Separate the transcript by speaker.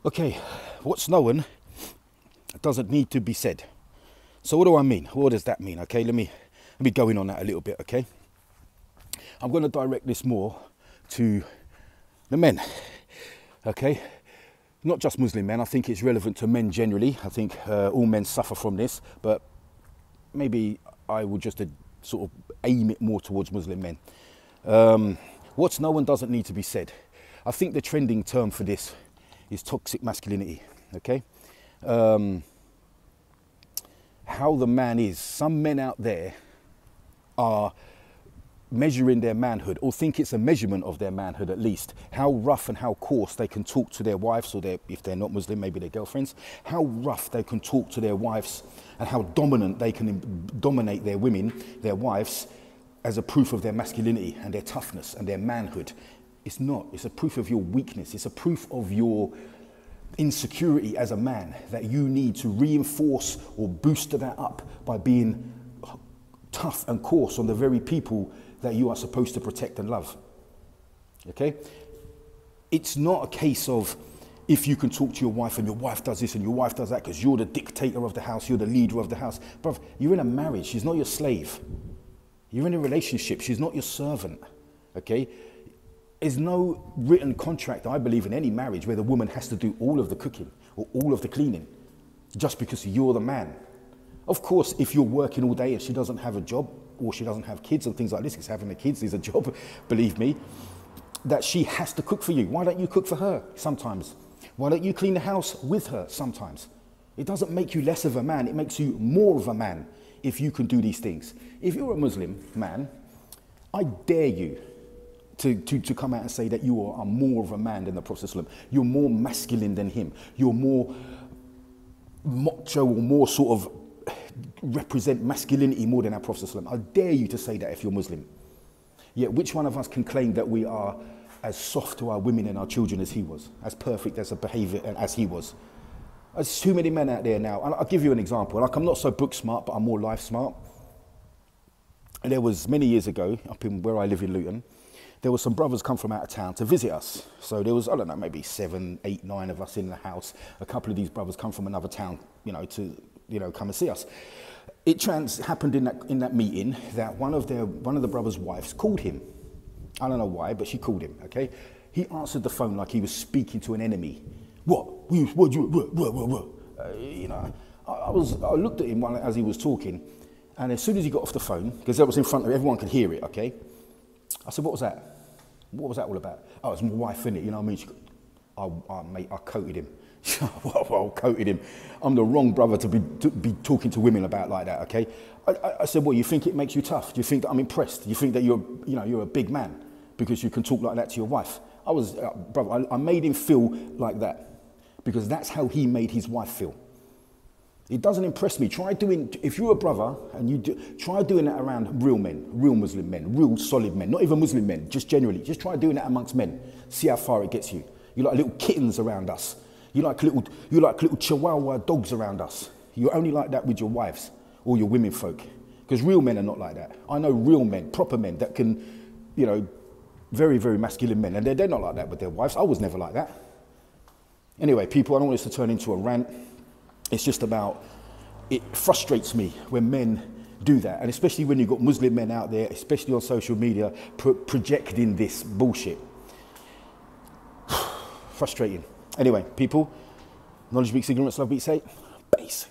Speaker 1: Okay, what's known doesn't need to be said. So what do I mean? What does that mean? Okay, let me go in on that a little bit, okay? I'm going to direct this more to the men, okay? Not just Muslim men. I think it's relevant to men generally. I think all men suffer from this, but maybe I will just sort of aim it more towards Muslim men. What's known doesn't need to be said. I think the trending term for this is toxic masculinity, okay? How the man is. Some men out there are measuring their manhood, or think it's a measurement of their manhood at least, how rough and how coarse they can talk to their wives, or if they're not Muslim, maybe their girlfriends, how rough they can talk to their wives, and how dominant they can dominate their women, their wives, as a proof of their masculinity and their toughness and their manhood. It's not. It's a proof of your weakness. It's a proof of your insecurity as a man, that you need to reinforce or boost that up by being tough and coarse on the very people that you are supposed to protect and love. Okay? It's not a case of if you can talk to your wife and your wife does this and your wife does that because you're the dictator of the house, you're the leader of the house. Bruv, you're in a marriage. She's not your slave. You're in a relationship. She's not your servant. Okay? There's no written contract, I believe, in any marriage where the woman has to do all of the cooking or all of the cleaning just because you're the man. Of course, if you're working all day and she doesn't have a job or she doesn't have kids and things like this, because having the kids is a job, believe me, that she has to cook for you. Why don't you cook for her sometimes? Why don't you clean the house with her sometimes? It doesn't make you less of a man. It makes you more of a man if you can do these things. If you're a Muslim man, I dare you to come out and say that you are more of a man than the Prophet ﷺ. You're more masculine than him. You're more macho, or more sort of represent masculinity more than our Prophet ﷺ. I dare you to say that if you're Muslim. Yet which one of us can claim that we are as soft to our women and our children as he was, as perfect as a behaviour as he was? There's too many men out there now. And I'll give you an example. Like, I'm not so book smart, but I'm more life smart. And there was many years ago, up in where I live in Luton, there were some brothers come from out of town to visit us. So there was, I don't know, maybe 7, 8, 9 of us in the house. A couple of these brothers come from another town, to come and see us. It happened in that meeting that one of the brothers' wives called him. I don't know why, but she called him, okay? He answered the phone like he was speaking to an enemy. What? I looked at him as he was talking, and as soon as he got off the phone, because that was in front of everyone could hear it, okay? I said, what was that? What was that all about? Oh, it's my wife, innit? You know what I mean? She goes, mate, I coated him. Well, coated him. I'm the wrong brother to be talking to women about like that, okay? I said, well, you think it makes you tough? Do you think that I'm impressed? Do you think that you're a big man because you can talk like that to your wife? Brother, I made him feel like that because that's how he made his wife feel. It doesn't impress me. If you're a brother and try doing that around real men, real Muslim men, real solid men, not even Muslim men, just generally. Just try doing that amongst men. See how far it gets you. You're like little kittens around us. You're like little chihuahua dogs around us. You're only like that with your wives or your women folk. Because real men are not like that. I know real men, proper men that can, very, very masculine men. And they're not like that with their wives. I was never like that. Anyway, people, I don't want this to turn into a rant. It's just about, it frustrates me when men do that. And especially when you've got Muslim men out there, especially on social media, projecting this bullshit. Frustrating. Anyway, people, knowledge beats ignorance, love beats hate. Base.